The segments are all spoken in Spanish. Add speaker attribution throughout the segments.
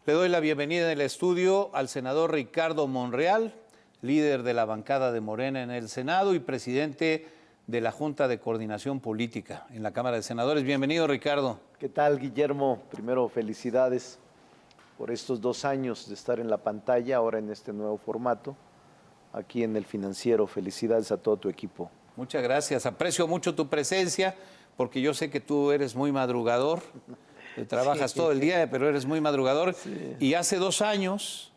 Speaker 1: Le doy la bienvenida en el estudio al senador Ricardo Monreal, líder de la bancada de Morena en el Senado y presidente de la Junta de Coordinación Política en la Cámara de Senadores. Bienvenido, Ricardo.
Speaker 2: ¿Qué tal, Guillermo? Primero, felicidades por estos 2 años de estar en la pantalla, ahora en este nuevo formato, aquí en El Financiero. Felicidades a todo tu equipo.
Speaker 1: Muchas gracias. Aprecio mucho tu presencia porque yo sé que tú eres muy madrugador. Trabajas todo el día, pero eres muy madrugador. Sí. Y hace 2 años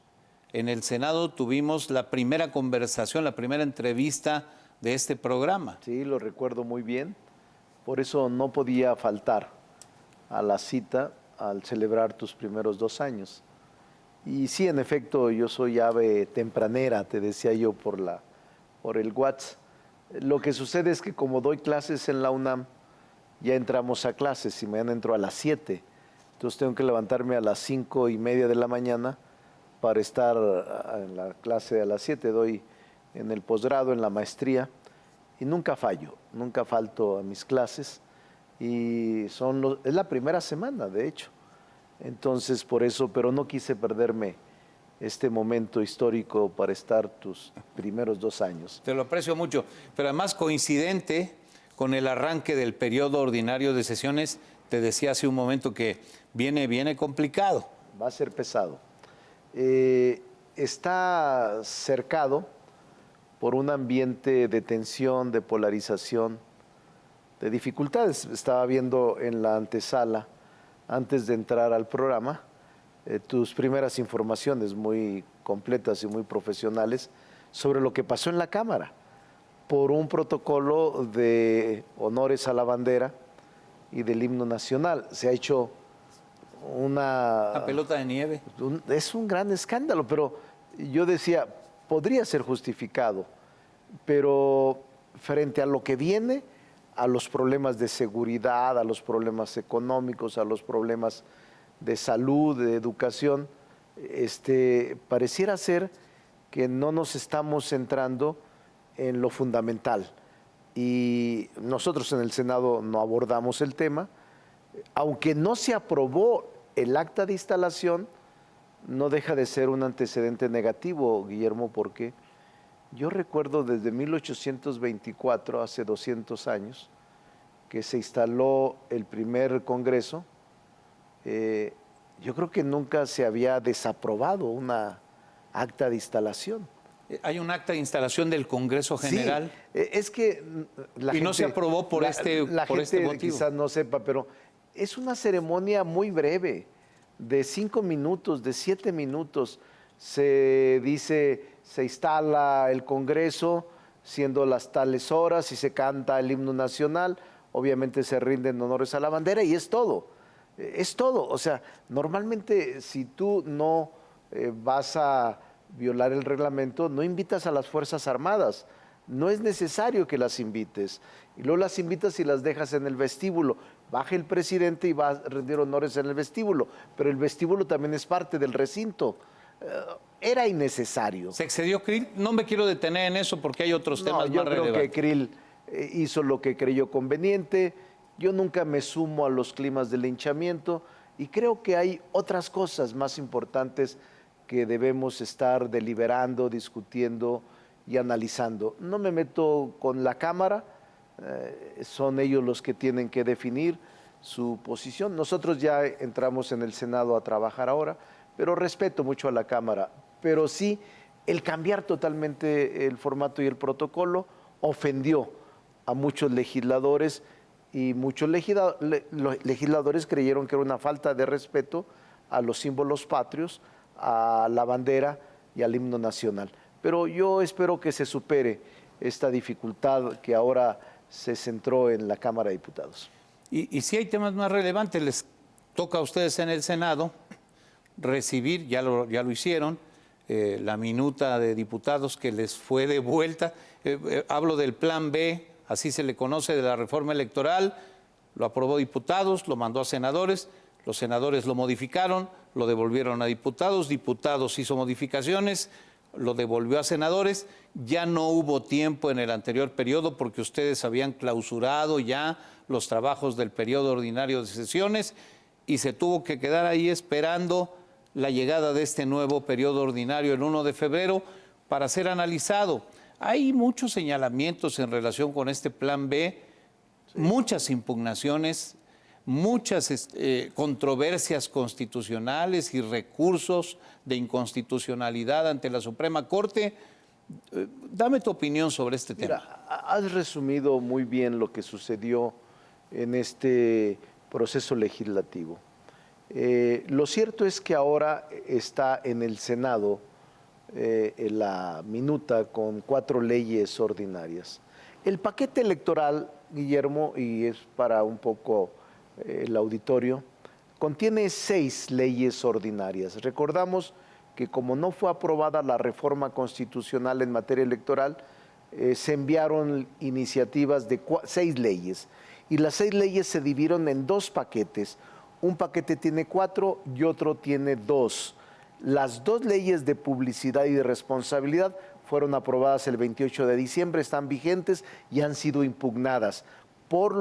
Speaker 1: en el Senado tuvimos la primera conversación, la primera entrevista de este programa.
Speaker 2: Sí, lo recuerdo muy bien. Por eso no podía faltar a la cita al celebrar tus primeros 2 años. Y sí, en efecto, yo soy ave tempranera, te decía yo por el WhatsApp. Lo que sucede es que como doy clases en la UNAM, ya entramos a clases y mañana entro a las 7. Entonces tengo que levantarme a las 5:30 de la mañana para estar en la clase a las 7. Doy en el posgrado, en la maestría, y nunca fallo, nunca falto a mis clases. Y es la primera semana, de hecho. Entonces, por eso, pero no quise perderme este momento histórico para estar tus primeros 2 años.
Speaker 1: Te lo aprecio mucho, pero además coincidente con el arranque del periodo ordinario de sesiones, te decía hace un momento que viene complicado.
Speaker 2: Va a ser pesado. Está cercado por un ambiente de tensión, de polarización, de dificultades. Estaba viendo en la antesala, antes de entrar al programa, tus primeras informaciones muy completas y muy profesionales sobre lo que pasó en la Cámara por un protocolo de honores a la bandera y del himno nacional. Se ha hecho una
Speaker 1: pelota de nieve.
Speaker 2: Es un gran escándalo, pero yo decía, podría ser justificado, pero frente a lo que viene, a los problemas de seguridad, a los problemas económicos, a los problemas de salud, de educación, pareciera ser que no nos estamos centrando en lo fundamental. Y nosotros en el Senado no abordamos el tema. Aunque no se aprobó el acta de instalación, no deja de ser un antecedente negativo, Guillermo, porque yo recuerdo desde 1824, hace 200 años, que se instaló el primer Congreso. Yo creo que nunca se había desaprobado una acta de instalación.
Speaker 1: Hay un acta de instalación del Congreso General.
Speaker 2: Sí, es que la gente,
Speaker 1: no se aprobó por este motivo.
Speaker 2: Quizás no sepa, pero es una ceremonia muy breve, de 5 minutos, de 7 minutos. Se dice, se instala el Congreso, siendo las tales horas, y se canta el himno nacional. Obviamente se rinden honores a la bandera y es todo. Es todo. O sea, normalmente si tú no vas a violar el reglamento, no invitas a las Fuerzas Armadas. No es necesario que las invites. Y luego las invitas y las dejas en el vestíbulo. Baja el presidente y va a rendir honores en el vestíbulo. Pero el vestíbulo también es parte del recinto. Era innecesario.
Speaker 1: ¿Se excedió Krill? No me quiero detener en eso porque hay otros temas más relevantes.
Speaker 2: Yo creo que Krill hizo lo que creyó conveniente. Yo nunca me sumo a los climas de linchamiento y creo que hay otras cosas más importantes que debemos estar deliberando, discutiendo y analizando. No me meto con la Cámara, son ellos los que tienen que definir su posición. Nosotros ya entramos en el Senado a trabajar ahora, pero respeto mucho a la Cámara. Pero sí, el cambiar totalmente el formato y el protocolo ofendió a muchos legisladores y muchos legisladores creyeron que era una falta de respeto a los símbolos patrios, a la bandera y al himno nacional. Pero yo espero que se supere esta dificultad que ahora se centró en la Cámara de Diputados.
Speaker 1: Y si hay temas más relevantes, les toca a ustedes en el Senado recibir, ya lo hicieron, la minuta de diputados que les fue devuelta. Hablo del Plan B, así se le conoce, de la reforma electoral. Lo aprobó diputados, lo mandó a senadores, los senadores lo modificaron, lo devolvieron a diputados, diputados hizo modificaciones, lo devolvió a senadores. Ya no hubo tiempo en el anterior periodo porque ustedes habían clausurado ya los trabajos del periodo ordinario de sesiones y se tuvo que quedar ahí esperando la llegada de este nuevo periodo ordinario el 1 de febrero para ser analizado. Hay muchos señalamientos en relación con este plan B, muchas impugnaciones, muchas controversias constitucionales y recursos de inconstitucionalidad ante la Suprema Corte. Dame tu opinión sobre este tema.
Speaker 2: Mira, has resumido muy bien lo que sucedió en este proceso legislativo. Lo cierto es que ahora está en el Senado en la minuta con 4 leyes ordinarias. El paquete electoral, Guillermo, y es para un poco el auditorio, contiene 6 leyes ordinarias. Recordamos que como no fue aprobada la reforma constitucional en materia electoral, se enviaron iniciativas de 6 leyes y las 6 leyes se dividieron en 2 paquetes. Un paquete tiene 4 y otro tiene 2. Las 2 leyes de publicidad y de responsabilidad fueron aprobadas el 28 de diciembre, están vigentes y han sido impugnadas por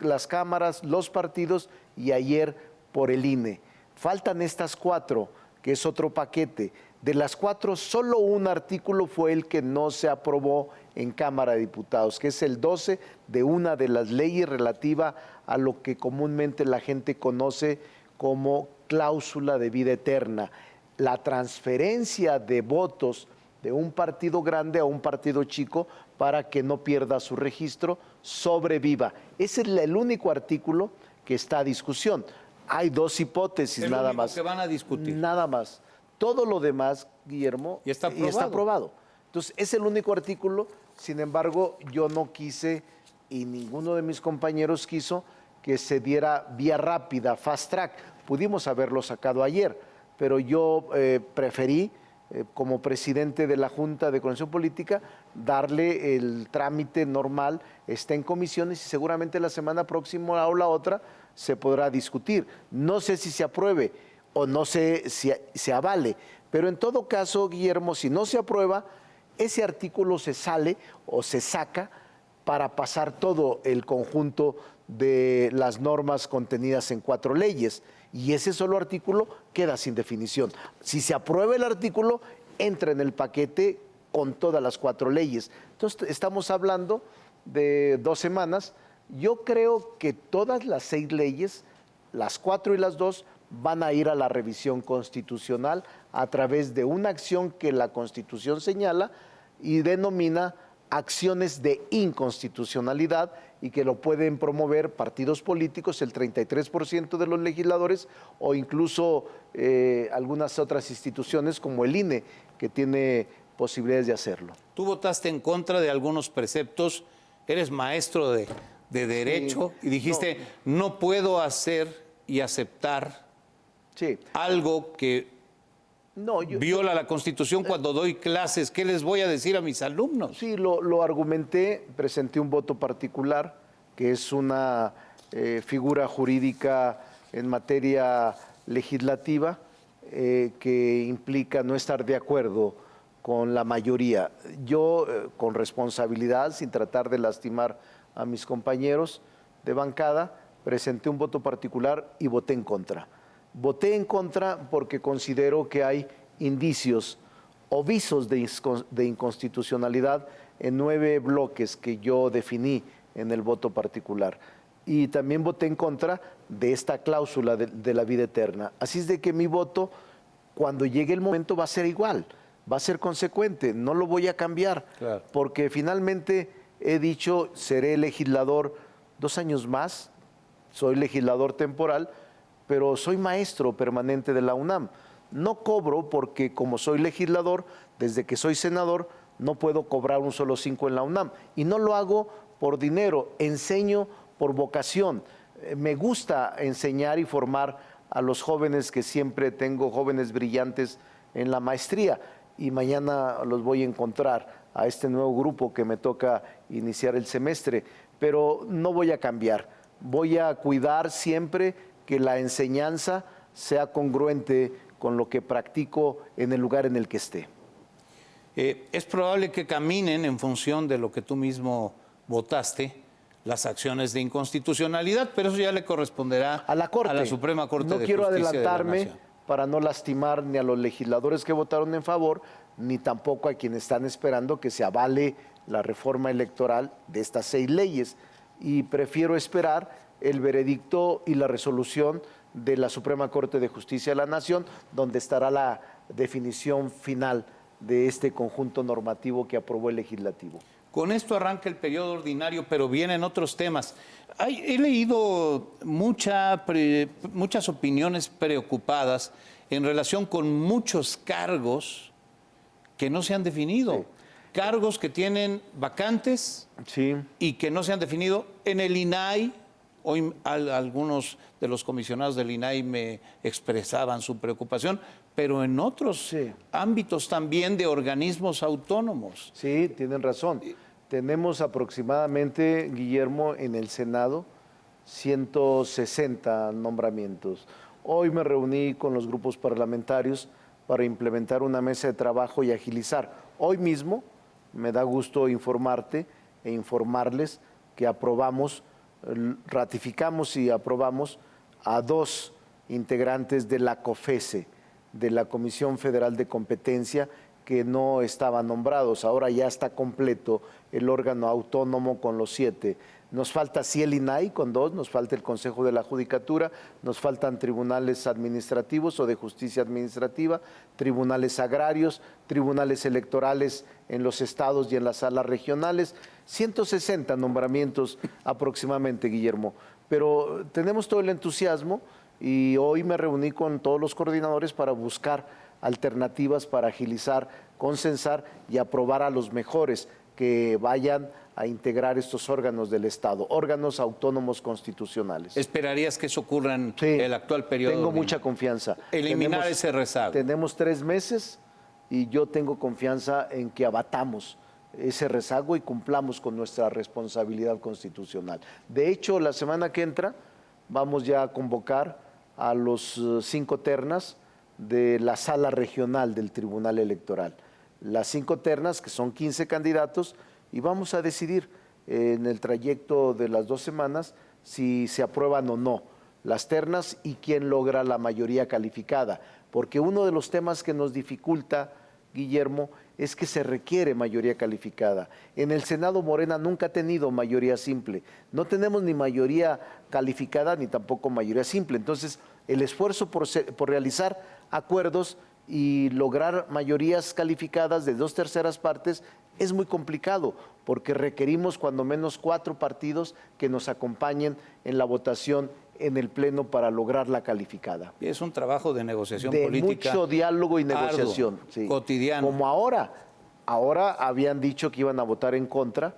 Speaker 2: las cámaras, los partidos y ayer por el INE. Faltan estas 4, que es otro paquete. De las 4, solo un artículo fue el que no se aprobó en Cámara de Diputados, que es el 12 de una de las leyes relativa a lo que comúnmente la gente conoce como cláusula de vida eterna, la transferencia de votos de un partido grande a un partido chico para que no pierda su registro, sobreviva. Ese es el único artículo que está a discusión. Hay 2 hipótesis
Speaker 1: es
Speaker 2: nada
Speaker 1: lo único
Speaker 2: más.
Speaker 1: que van a discutir.
Speaker 2: Nada más. Todo lo demás, Guillermo,
Speaker 1: y está
Speaker 2: aprobado. Entonces, es el único artículo. Sin embargo, yo no quise, y ninguno de mis compañeros quiso, que se diera vía rápida, fast track. Pudimos haberlo sacado ayer, pero yo preferí, como presidente de la Junta de Coordinación Política, darle el trámite normal, está en comisiones y seguramente la semana próxima o la otra se podrá discutir. No sé si se apruebe o no sé si se avale, pero en todo caso, Guillermo, si no se aprueba, ese artículo se sale o se saca para pasar todo el conjunto de las normas contenidas en 4 leyes. Y ese solo artículo queda sin definición. Si se aprueba el artículo, entra en el paquete con todas las 4 leyes. Entonces, estamos hablando de 2 semanas. Yo creo que todas las 6 leyes, las 4 y las 2, van a ir a la revisión constitucional a través de una acción que la Constitución señala y denomina acciones de inconstitucionalidad y que lo pueden promover partidos políticos, el 33% de los legisladores o incluso algunas otras instituciones como el INE, que tiene posibilidades de hacerlo.
Speaker 1: Tú votaste en contra de algunos preceptos, eres maestro de Derecho y dijiste, no puedo hacer y aceptar algo que viola la Constitución cuando doy clases. ¿Qué les voy a decir a mis alumnos?
Speaker 2: Sí, lo argumenté, presenté un voto particular, que es una figura jurídica en materia legislativa que implica no estar de acuerdo con la mayoría. Yo, con responsabilidad, sin tratar de lastimar a mis compañeros de bancada, presenté un voto particular y voté en contra. Voté en contra porque considero que hay indicios o visos de inconstitucionalidad en 9 bloques que yo definí en el voto particular. Y también voté en contra de esta cláusula de la vida eterna. Así es de que mi voto, cuando llegue el momento, va a ser igual, va a ser consecuente, no lo voy a cambiar, claro, porque finalmente he dicho, seré legislador 2 años más, soy legislador temporal, pero soy maestro permanente de la UNAM. No cobro porque como soy legislador, desde que soy senador, no puedo cobrar un solo 5 en la UNAM. Y no lo hago por dinero, enseño por vocación. Me gusta enseñar y formar a los jóvenes, que siempre tengo jóvenes brillantes en la maestría. Y mañana los voy a encontrar a este nuevo grupo que me toca iniciar el semestre. Pero no voy a cambiar, voy a cuidar siempre que la enseñanza sea congruente con lo que practico en el lugar en el que esté.
Speaker 1: Es probable que caminen en función de lo que tú mismo votaste, las acciones de inconstitucionalidad, pero eso ya le corresponderá
Speaker 2: a la Corte,
Speaker 1: a la Suprema Corte de
Speaker 2: Justicia de la Nación.
Speaker 1: No quiero adelantarme
Speaker 2: para no lastimar ni a los legisladores que votaron en favor, ni tampoco a quienes están esperando que se avale la reforma electoral de estas 6 leyes. Y prefiero esperar el veredicto y la resolución de la Suprema Corte de Justicia de la Nación, donde estará la definición final de este conjunto normativo que aprobó el Legislativo.
Speaker 1: Con esto arranca el periodo ordinario, pero vienen otros temas. He leído muchas opiniones preocupadas en relación con muchos cargos que no se han definido. Sí. Cargos que tienen vacantes
Speaker 2: sí.
Speaker 1: y que no se han definido en el INAI. Hoy algunos de los comisionados del INAI me expresaban su preocupación, pero en otros ámbitos también de organismos autónomos.
Speaker 2: Sí, tienen razón. Tenemos aproximadamente, Guillermo, en el Senado 160 nombramientos. Hoy me reuní con los grupos parlamentarios para implementar una mesa de trabajo y agilizar. Hoy mismo me da gusto informarte e informarles que ratificamos y aprobamos a 2 integrantes de la COFESE, de la Comisión Federal de Competencia, que no estaban nombrados. Ahora ya está completo el órgano autónomo con los 7. Nos falta el INAI con 2, nos falta el Consejo de la Judicatura, nos faltan tribunales administrativos o de justicia administrativa, tribunales agrarios, tribunales electorales en los estados y en las salas regionales. 160 nombramientos aproximadamente, Guillermo. Pero tenemos todo el entusiasmo y hoy me reuní con todos los coordinadores para buscar alternativas para agilizar, consensar y aprobar a los mejores que vayan a integrar estos órganos del Estado, órganos autónomos constitucionales.
Speaker 1: ¿Esperarías que eso ocurra en el actual periodo?
Speaker 2: Tengo mucha confianza.
Speaker 1: Eliminar ese rezago.
Speaker 2: Tenemos 3 meses y yo tengo confianza en que abatamos ese rezago y cumplamos con nuestra responsabilidad constitucional. De hecho, la semana que entra vamos ya a convocar a los 5 ternas de la sala regional del Tribunal Electoral. Las 5 ternas, que son 15 candidatos, y vamos a decidir en el trayecto de las 2 semanas si se aprueban o no las ternas y quién logra la mayoría calificada. Porque uno de los temas que nos dificulta, Guillermo, es que se requiere mayoría calificada. En el Senado Morena nunca ha tenido mayoría simple. No tenemos ni mayoría calificada ni tampoco mayoría simple. Entonces, el esfuerzo por realizar acuerdos y lograr mayorías calificadas de 2/3 partes es muy complicado, porque requerimos cuando menos 4 partidos que nos acompañen en la votación en el Pleno para lograr la calificada.
Speaker 1: Y es un trabajo de negociación política.
Speaker 2: De mucho diálogo y negociación.
Speaker 1: Arduo, cotidiano.
Speaker 2: Como ahora. Ahora habían dicho que iban a votar en contra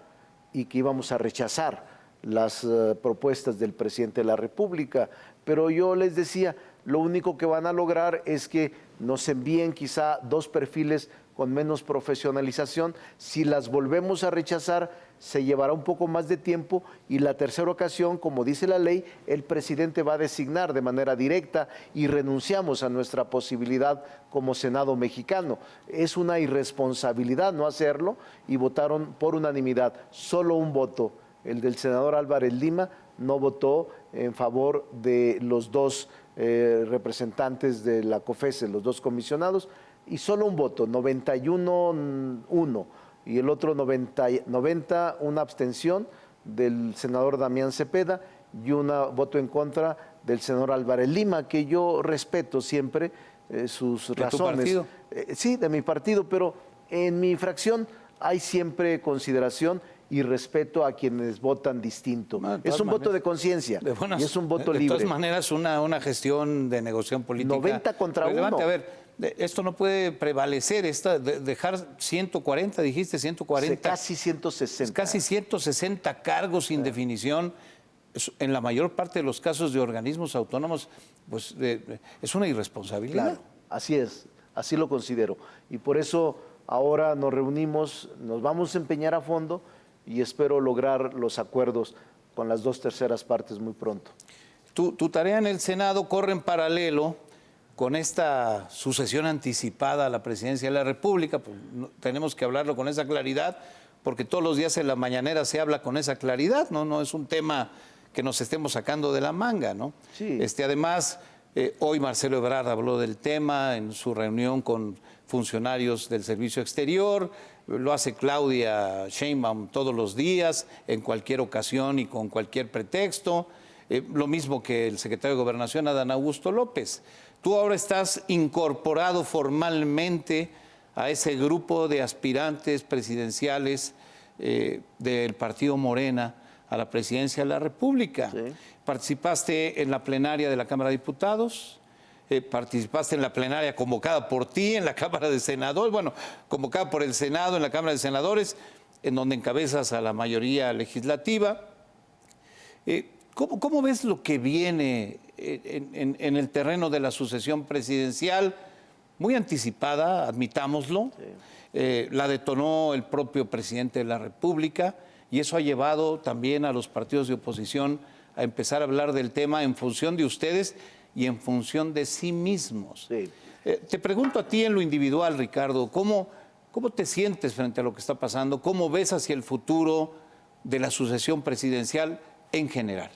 Speaker 2: y que íbamos a rechazar las propuestas del presidente de la República. Pero yo les decía, lo único que van a lograr es que nos envíen quizá 2 perfiles con menos profesionalización. Si las volvemos a rechazar, se llevará un poco más de tiempo y la tercera ocasión, como dice la ley, el presidente va a designar de manera directa y renunciamos a nuestra posibilidad como Senado mexicano. Es una irresponsabilidad no hacerlo y votaron por unanimidad. Solo un voto, el del senador Álvarez Lima, no votó en favor de los 2 representantes de la COFESE, los 2 comisionados, y solo un voto, 91-1, y el otro 90, una abstención del senador Damián Cepeda y un voto en contra del senador Álvarez Lima, que yo respeto siempre sus razones.
Speaker 1: ¿De tu partido?
Speaker 2: Sí, de mi partido, pero en mi fracción hay siempre consideración y respeto a quienes votan distinto. Es un voto de conciencia y es un voto libre.
Speaker 1: De todas maneras, una gestión de negociación política
Speaker 2: 90 contra 1.
Speaker 1: A ver, esto no puede prevalecer, dejar 140, dijiste, 140.
Speaker 2: Casi 160.
Speaker 1: Casi 160 cargos sin definición. En la mayor parte de los casos de organismos autónomos, pues es una irresponsabilidad.
Speaker 2: Claro, así es, así lo considero. Y por eso ahora nos reunimos, nos vamos a empeñar a fondo y espero lograr los acuerdos con las 2/3 partes muy pronto.
Speaker 1: Tu tarea en el Senado corre en paralelo con esta sucesión anticipada a la presidencia de la República. Pues, tenemos que hablarlo con esa claridad, porque todos los días en la mañanera se habla con esa claridad, no es un tema que nos estemos sacando de la manga, ¿no?
Speaker 2: Sí.
Speaker 1: Además, Hoy Marcelo Ebrard habló del tema en su reunión con funcionarios del Servicio Exterior, lo hace Claudia Sheinbaum todos los días, en cualquier ocasión y con cualquier pretexto, lo mismo que el secretario de Gobernación, Adán Augusto López. Tú ahora estás incorporado formalmente a ese grupo de aspirantes presidenciales del partido Morena a la presidencia de la República. Sí. Participaste en la plenaria de la Cámara de Diputados, participaste en la plenaria convocada por ti en la Cámara de Senadores, bueno, convocada por el Senado en la Cámara de Senadores, en donde encabezas a la mayoría legislativa. ¿Cómo ves lo que viene en el terreno de la sucesión presidencial? Muy anticipada, admitámoslo. Sí. La detonó el propio presidente de la República y eso ha llevado también a los partidos de oposición a empezar a hablar del tema en función de ustedes y en función de sí mismos. Sí. Te pregunto a ti en lo individual, Ricardo, ¿cómo te sientes frente a lo que está pasando? ¿Cómo ves hacia el futuro de la sucesión presidencial en general?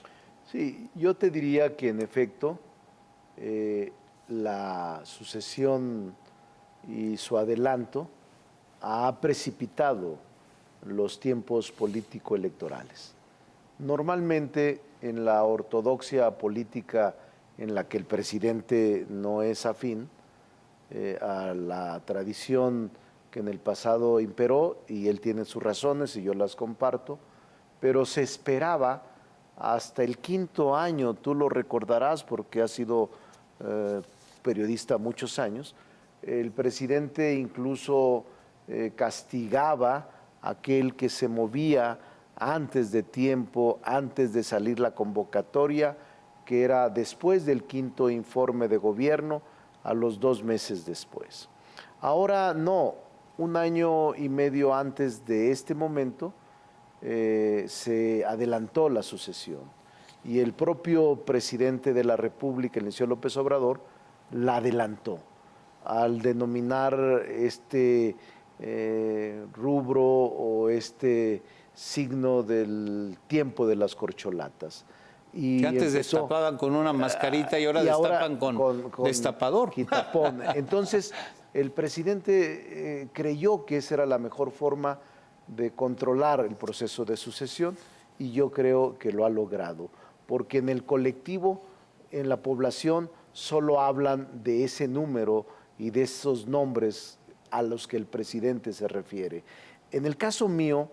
Speaker 2: Sí, yo te diría que en efecto la sucesión y su adelanto ha precipitado los tiempos político-electorales. Normalmente en la ortodoxia política en la que el presidente no es afín a la tradición que en el pasado imperó, y él tiene sus razones y yo las comparto, pero se esperaba hasta el 5º año, tú lo recordarás porque has sido periodista muchos años, el presidente incluso castigaba a aquel que se movía antes de tiempo, antes de salir la convocatoria, que era después del 5º informe de gobierno, a los 2 meses después. Ahora no, 1 año y medio antes de este momento, se adelantó la sucesión y el propio presidente de la República, el señor López Obrador, la adelantó al denominar este rubro o este signo del tiempo de las corcholatas.
Speaker 1: Y que antes destapaban con una mascarita y ahora destapan con destapador.
Speaker 2: Quitapón. Entonces, el presidente creyó que esa era la mejor forma de controlar el proceso de sucesión y yo creo que lo ha logrado, porque en el colectivo, en la población, solo hablan de ese número y de esos nombres a los que el presidente se refiere. En el caso mío,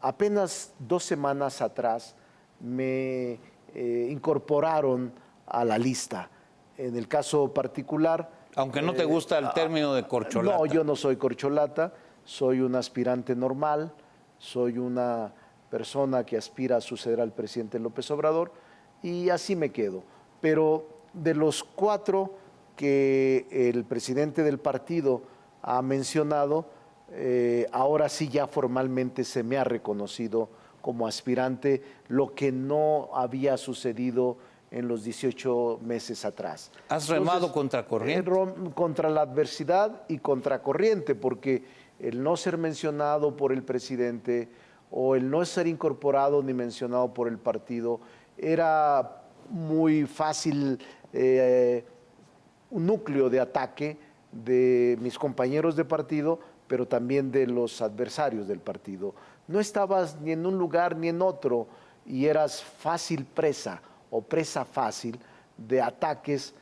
Speaker 2: apenas 2 semanas atrás me incorporaron a la lista. En el caso particular...
Speaker 1: Aunque no te gusta el término de corcholata.
Speaker 2: No, yo no soy corcholata, soy un aspirante normal, soy una persona que aspira a suceder al presidente López Obrador y así me quedo. Pero de los 4 que el presidente del partido ha mencionado, ahora sí ya formalmente se me ha reconocido como aspirante, lo que no había sucedido en los 18 meses atrás.
Speaker 1: ¿Has remado contra corriente?
Speaker 2: Contra la adversidad y contra corriente, porque el no ser mencionado por el presidente o el no ser incorporado ni mencionado por el partido era muy fácil un núcleo de ataque de mis compañeros de partido, pero también de los adversarios del partido. No estabas ni en un lugar ni en otro y eras fácil presa o presa fácil de ataques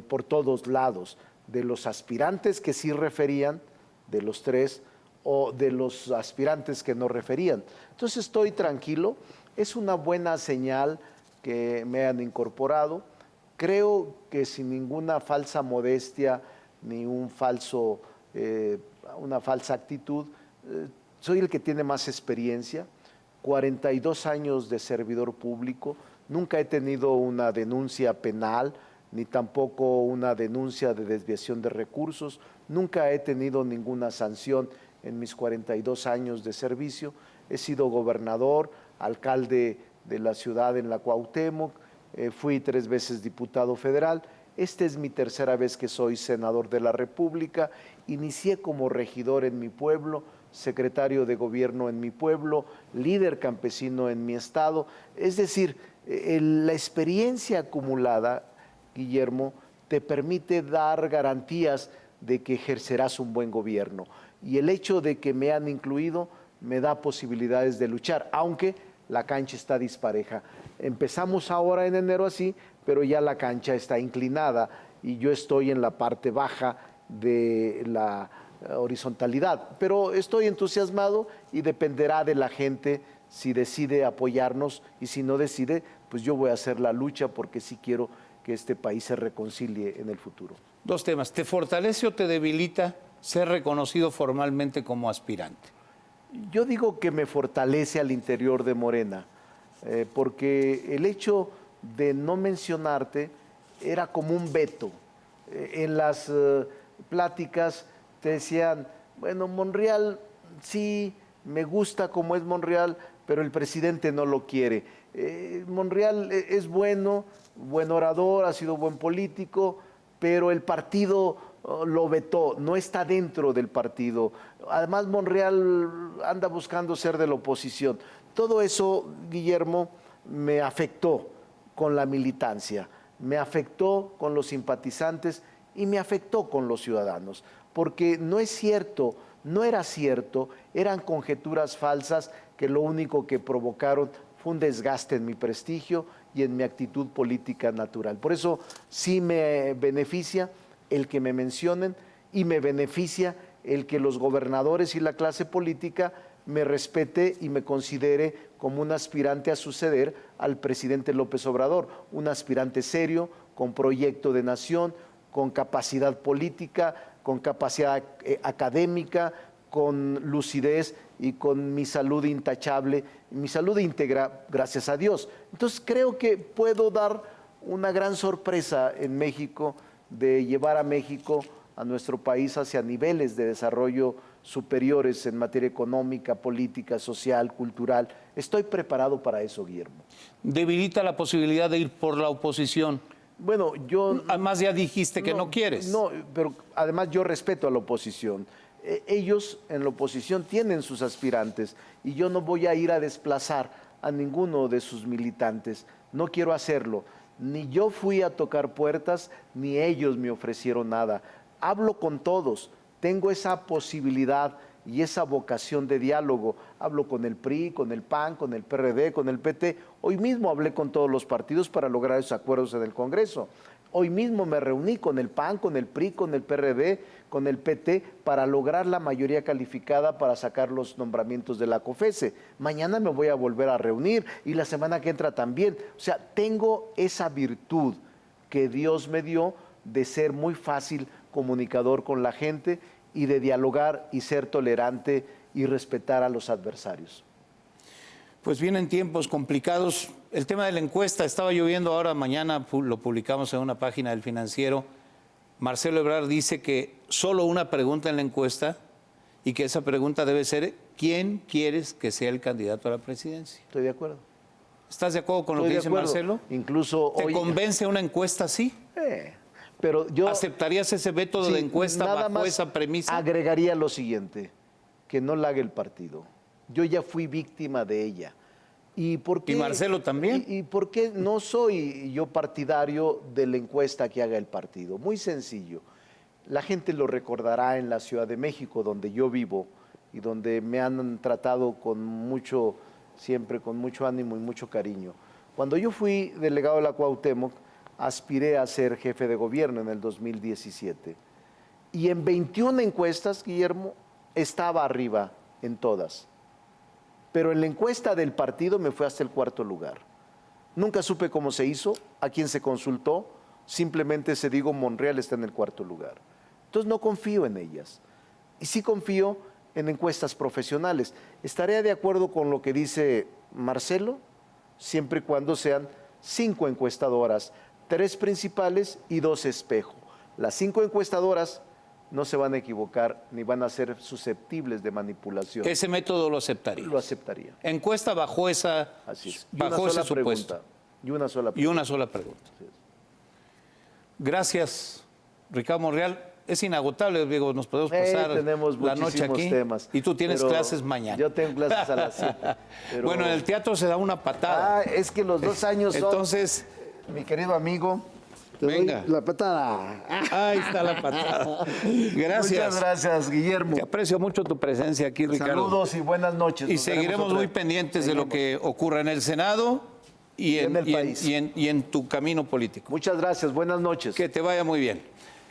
Speaker 2: por todos lados, de los aspirantes que sí referían, de los 3, o de los aspirantes que no referían. Entonces estoy tranquilo, es una buena señal que me han incorporado. Creo que sin ninguna falsa modestia ni una falsa actitud, soy el que tiene más experiencia, 42 años de servidor público, nunca he tenido una denuncia penal, ni tampoco una denuncia de desviación de recursos, nunca he tenido ninguna sanción en mis 42 años de servicio, he sido gobernador, alcalde de la ciudad en la Cuauhtémoc, fui 3 veces diputado federal, esta es mi 3ª vez que soy senador de la República, inicié como regidor en mi pueblo, secretario de gobierno en mi pueblo, líder campesino en mi estado, es decir, la experiencia acumulada, Guillermo, te permite dar garantías de que ejercerás un buen gobierno. Y el hecho de que me han incluido me da posibilidades de luchar, aunque la cancha está dispareja. Empezamos ahora en enero así, pero ya la cancha está inclinada y yo estoy en la parte baja de la horizontalidad. Pero estoy entusiasmado y dependerá de la gente si decide apoyarnos, y si no decide, pues yo voy a hacer la lucha porque sí quiero que este país se reconcilie en el futuro.
Speaker 1: Dos temas. ¿Te fortalece o te debilita ser reconocido formalmente como aspirante?
Speaker 2: Yo digo que me fortalece al interior de Morena, porque el hecho de no mencionarte era como un veto. En las pláticas te decían, bueno, Monreal sí, me gusta como es Monreal, pero el presidente no lo quiere. Monreal es bueno, buen orador, ha sido buen político, pero el partido lo vetó, no está dentro del partido. Además, Monreal anda buscando ser de la oposición. Todo eso, Guillermo, me afectó con la militancia, me afectó con los simpatizantes y me afectó con los ciudadanos, porque no es cierto, no era cierto, eran conjeturas falsas que lo único que provocaron fue un desgaste en mi prestigio y en mi actitud política natural. Por eso sí me beneficia el que me mencionen y me beneficia el que los gobernadores y la clase política me respete y me considere como un aspirante a suceder al presidente López Obrador, un aspirante serio, con proyecto de nación, con capacidad política, con capacidad académica, con lucidez y con mi salud intachable, mi salud íntegra, gracias a Dios. Entonces creo que puedo dar una gran sorpresa en México, de llevar a México, a nuestro país, hacia niveles de desarrollo superiores en materia económica, política, social, cultural. Estoy preparado para eso, Guillermo.
Speaker 1: ¿Debilita la posibilidad de ir por la oposición?
Speaker 2: Bueno, yo...
Speaker 1: Además ya dijiste que no quieres.
Speaker 2: No, pero además yo respeto a la oposición. Ellos en la oposición tienen sus aspirantes y yo no voy a ir a desplazar a ninguno de sus militantes. No quiero hacerlo. Ni yo fui a tocar puertas, ni ellos me ofrecieron nada. Hablo con todos, tengo esa posibilidad y esa vocación de diálogo. Hablo con el PRI, con el PAN, con el PRD, con el PT. Hoy mismo hablé con todos los partidos para lograr esos acuerdos en el Congreso. Hoy mismo me reuní con el PAN, con el PRI, con el PRD, con el PT, para lograr la mayoría calificada para sacar los nombramientos de la COFESE. Mañana me voy a volver a reunir y la semana que entra también. O sea, tengo esa virtud que Dios me dio de ser muy fácil comunicador con la gente y de dialogar y ser tolerante y respetar a los adversarios.
Speaker 1: Pues vienen tiempos complicados. El tema de la encuesta, estaba lloviendo ahora, mañana lo publicamos en una página del Financiero. Marcelo Ebrard dice que solo una pregunta en la encuesta y que esa pregunta debe ser: ¿quién quieres que sea el candidato a la presidencia?
Speaker 2: Estoy de acuerdo.
Speaker 1: ¿Estás de acuerdo con lo que dice Marcelo?
Speaker 2: Incluso
Speaker 1: ¿Te convence una encuesta así?
Speaker 2: Pero yo...
Speaker 1: ¿Aceptarías ese método de encuesta bajo esa premisa?
Speaker 2: Agregaría lo siguiente, que no la haga el partido. Yo ya fui víctima de ella. ¿Y por qué?
Speaker 1: ¿Y Marcelo también?
Speaker 2: ¿Y por qué no soy yo partidario de la encuesta que haga el partido? Muy sencillo. La gente lo recordará en la Ciudad de México, donde yo vivo y donde me han tratado con mucho, siempre con mucho ánimo y mucho cariño. Cuando yo fui delegado de la Cuauhtémoc, aspiré a ser jefe de gobierno en el 2017. Y en 21 encuestas, Guillermo, estaba arriba en todas. Pero en la encuesta del partido me fue hasta el 4º lugar. Nunca supe cómo se hizo, a quién se consultó, simplemente se dijo Monreal está en el 4º lugar. Entonces no confío en ellas. Y sí confío en encuestas profesionales. Estaré de acuerdo con lo que dice Marcelo, siempre y cuando sean 5 encuestadoras, 3 principales y 2 espejo. Las 5 encuestadoras no se van a equivocar ni van a ser susceptibles de manipulación.
Speaker 1: ¿Ese método lo aceptaría?
Speaker 2: Lo aceptaría.
Speaker 1: Encuesta bajo esa,
Speaker 2: Así es.
Speaker 1: bajo ese supuesto.
Speaker 2: Y una sola pregunta.
Speaker 1: Y una sola pregunta. Gracias, Ricardo Monreal. Es inagotable, digo, nos podemos pasar
Speaker 2: tenemos
Speaker 1: la noche aquí.
Speaker 2: Temas,
Speaker 1: y tú tienes clases mañana.
Speaker 2: Yo tengo clases a las 7.
Speaker 1: Bueno, en el teatro se da una patada.
Speaker 2: Es que los 2 años son...
Speaker 1: Entonces,
Speaker 2: mi querido amigo,
Speaker 3: Te doy
Speaker 1: Venga.
Speaker 3: la patada.
Speaker 1: Ahí está la patada. Gracias.
Speaker 2: Muchas gracias, Guillermo.
Speaker 1: Te aprecio mucho tu presencia aquí, Ricardo.
Speaker 2: Saludos y buenas noches.
Speaker 1: Y
Speaker 2: Nos veremos
Speaker 1: seguiremos
Speaker 2: otra
Speaker 1: muy
Speaker 2: vez.
Speaker 1: pendientes de lo que ocurra en el Senado y
Speaker 2: en el país.
Speaker 1: y en tu camino político.
Speaker 2: Muchas gracias, buenas noches.
Speaker 1: Que te vaya muy bien.